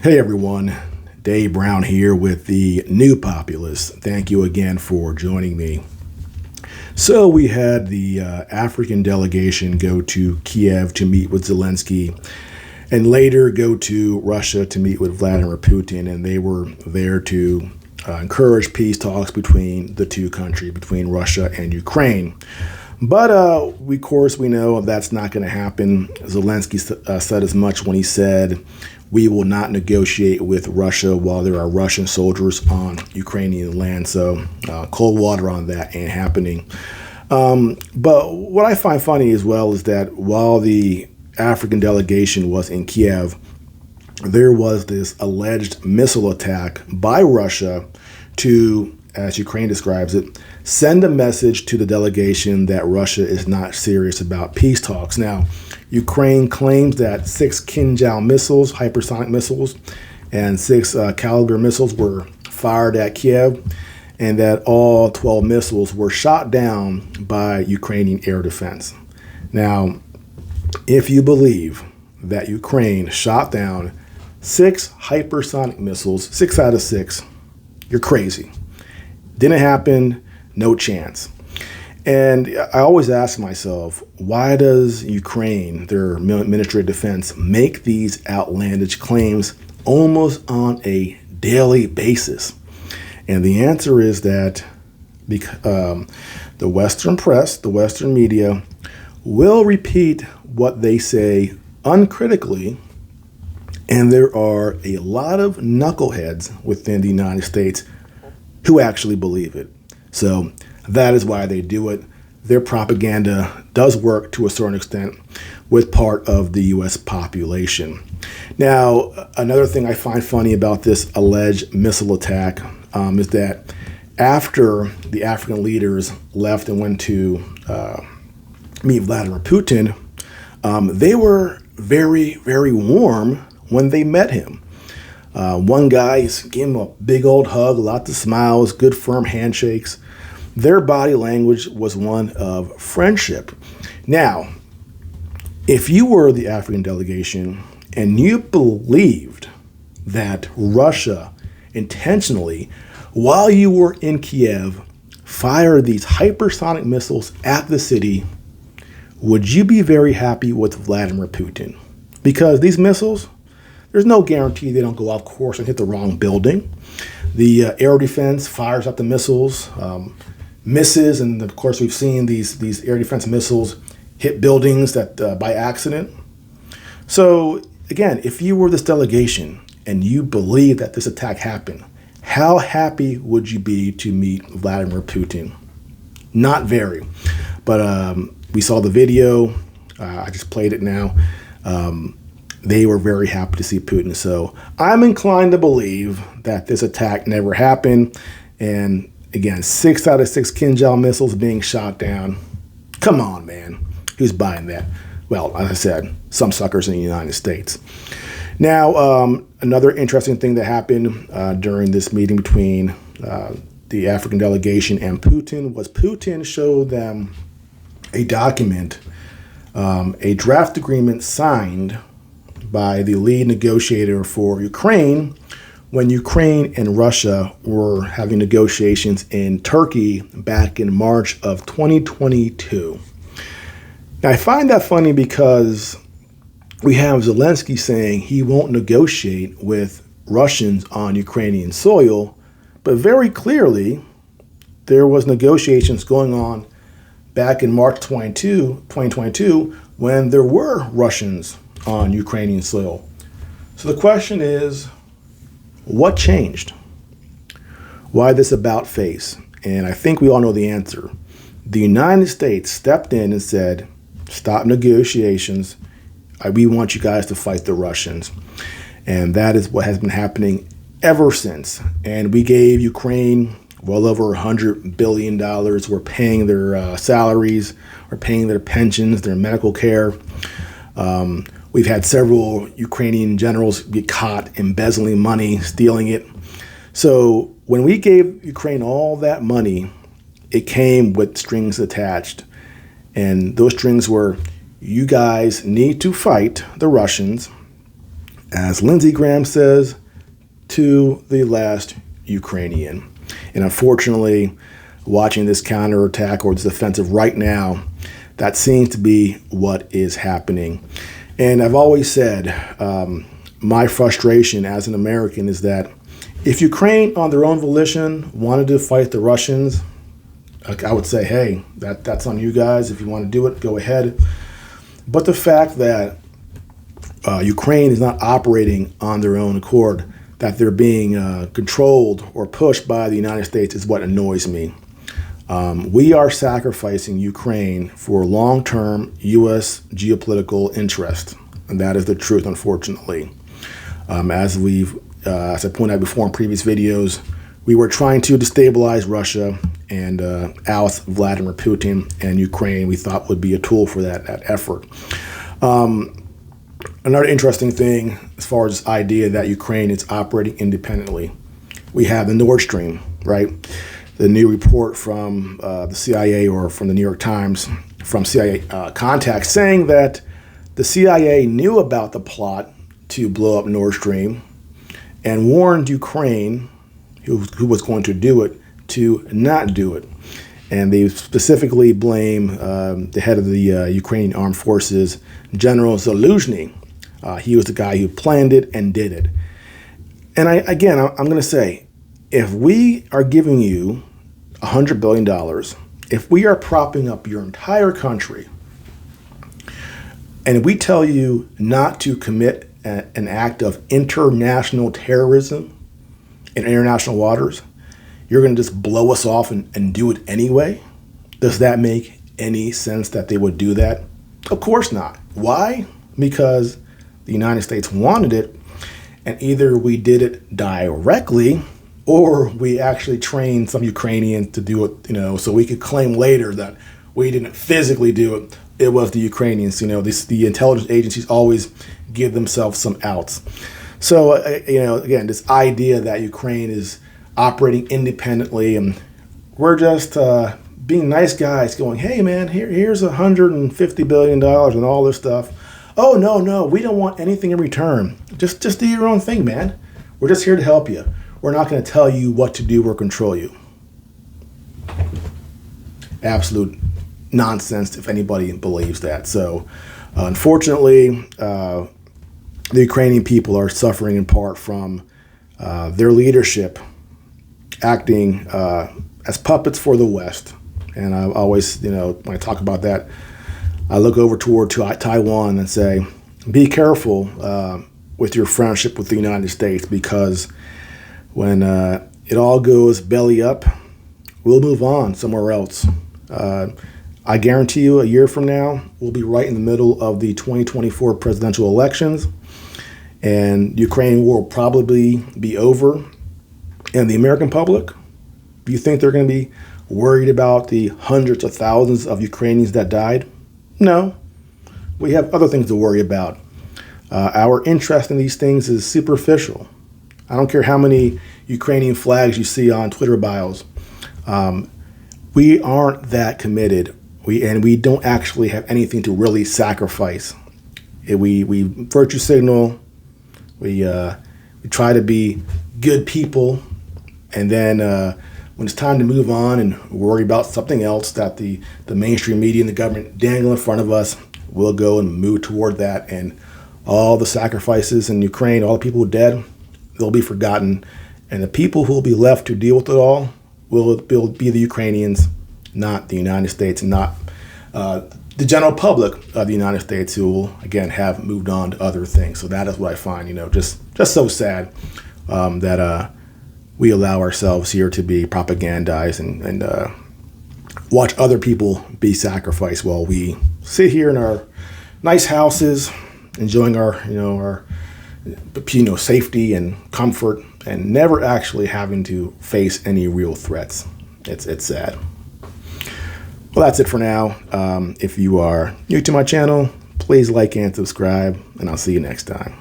Hey everyone, Dave Brown here with the New Populist. Thank you again for joining me. So we had the African delegation go to Kiev to meet with Zelensky and later go to Russia to meet with Vladimir Putin, and they were there to encourage peace talks between the two countries, between Russia and Ukraine. But of course, we know that's not going to happen. Zelensky said as much when he said, "We will not negotiate with Russia while there are Russian soldiers on Ukrainian land." So cold water on that ain't happening. But what I find funny as well is that while the African delegation was in Kiev, there was this alleged missile attack by Russia to, as Ukraine describes it, send a message to the delegation that Russia is not serious about peace talks. Now, Ukraine claims that 6 Kinzhal missiles, hypersonic missiles, and 6 caliber missiles were fired at Kiev, and that all 12 missiles were shot down by Ukrainian air defense. Now, if you believe that Ukraine shot down 6 hypersonic missiles, 6 out of 6, you're crazy. Didn't happen, no chance. And I always ask myself, why does Ukraine, their Ministry of Defense, make these outlandish claims almost on a daily basis? And the answer is that the Western press, the Western media, will repeat what they say uncritically, and there are a lot of knuckleheads within the United States who actually believe it. So that is why they do it. Their propaganda does work to a certain extent with part of the U.S. population. Now, another thing I find funny about this alleged missile attack is that after the African leaders left and went to meet Vladimir Putin, they were very, very warm when they met him. One guy gave him a big old hug, lots of smiles, good firm handshakes. Their body language was one of friendship. Now, if you were the African delegation and you believed that Russia intentionally, while you were in Kiev, fired these hypersonic missiles at the city, would you be very happy with Vladimir Putin? Because these missiles, there's no guarantee they don't go off course and hit the wrong building. The air defense fires up the missiles, misses, and of course we've seen these air defense missiles hit buildings that by accident. So again, if you were this delegation and you believe that this attack happened, how happy would you be to meet Vladimir Putin? Not very. But we saw the video. I just played it now. They were very happy to see Putin. So I'm inclined to believe that this attack never happened. And again, 6 out of 6 Kinzhal missiles being shot down. Come on, man. Who's buying that? Well, as I said, some suckers in the United States. Now, another interesting thing that happened during this meeting between the African delegation and Putin was Putin showed them a document, a draft agreement signed by the lead negotiator for Ukraine when Ukraine and Russia were having negotiations in Turkey back in March of 2022. Now, I find that funny because we have Zelensky saying he won't negotiate with Russians on Ukrainian soil, but very clearly there was negotiations going on back in March 2022 when there were Russians on Ukrainian soil. So the question is, what changed? Why this about face? And I think we all know the answer. The United States stepped in and said, stop negotiations. We want you guys to fight the Russians. And that is what has been happening ever since. And we gave Ukraine well over $100 billion. We're paying their salaries, we're paying their pensions, their medical care. We've had several Ukrainian generals get caught embezzling money, stealing it. So when we gave Ukraine all that money, it came with strings attached. And those strings were, you guys need to fight the Russians. as Lindsey Graham says, to the last Ukrainian. And unfortunately, watching this counterattack or this offensive right now, that seems to be what is happening. And I've always said, my frustration as an American is that if Ukraine on their own volition wanted to fight the Russians, I would say, hey, that's on you guys. If you want to do it, go ahead. But the fact that Ukraine is not operating on their own accord, that they're being controlled or pushed by the United States is what annoys me. We are sacrificing Ukraine for long-term U.S. geopolitical interest, and that is the truth, unfortunately. As I pointed out before in previous videos, we were trying to destabilize Russia and oust Vladimir Putin, and Ukraine we thought would be a tool for that effort. Another interesting thing as far as this idea that Ukraine is operating independently, we have the Nord Stream, right? The new report from the CIA or from the New York Times from CIA contacts saying that the CIA knew about the plot to blow up Nord Stream and warned Ukraine, who was going to do it, to not do it. And they specifically blame the head of the Ukrainian Armed Forces, General Zaluzhny. He was the guy who planned it and did it. And I'm going to say, if we are giving you $100 billion, if we are propping up your entire country, and we tell you not to commit an act of international terrorism in international waters, you're going to just blow us off and do it anyway? Does that make any sense that they would do that? Of course not. Why? Because the United States wanted it, and either we did it directly or we actually trained some Ukrainians to do it, so we could claim later that we didn't physically do it. It was the Ukrainians. The intelligence agencies always give themselves some outs. So, again, this idea that Ukraine is operating independently and we're just being nice guys going, hey, man, here's $150 billion and all this stuff. Oh, no, we don't want anything in return. Just do your own thing, man. We're just here to help you. We're not going to tell you what to do or control you. Absolute nonsense if anybody believes that. So, unfortunately, the Ukrainian people are suffering in part from their leadership acting as puppets for the West. And I always, when I talk about that, I look over toward Taiwan and say, be careful with your friendship with the United States, because when it all goes belly up, we'll move on somewhere else. I guarantee you a year from now, we'll be right in the middle of the 2024 presidential elections, and Ukraine war will probably be over. And the American public, do you think they're going to be worried about the hundreds of thousands of Ukrainians that died? No. We have other things to worry about. Our interest in these things is superficial. I don't care how many Ukrainian flags you see on Twitter bios. We aren't that committed. We don't actually have anything to really sacrifice. We virtue signal. We try to be good people. And then when it's time to move on and worry about something else that the mainstream media and the government dangle in front of us, we'll go and move toward that. And all the sacrifices in Ukraine, all the people who are dead, they'll be forgotten. And the people who will be left to deal with it all will be the Ukrainians, not the United States, and not the general public of the United States, who will, again, have moved on to other things. So that is what I find, just so sad that we allow ourselves here to be propagandized and watch other people be sacrificed while we sit here in our nice houses, enjoying our safety and comfort, and never actually having to face any real threats. It's sad. Well, that's it for now. If you are new to my channel, please like and subscribe, and I'll see you next time.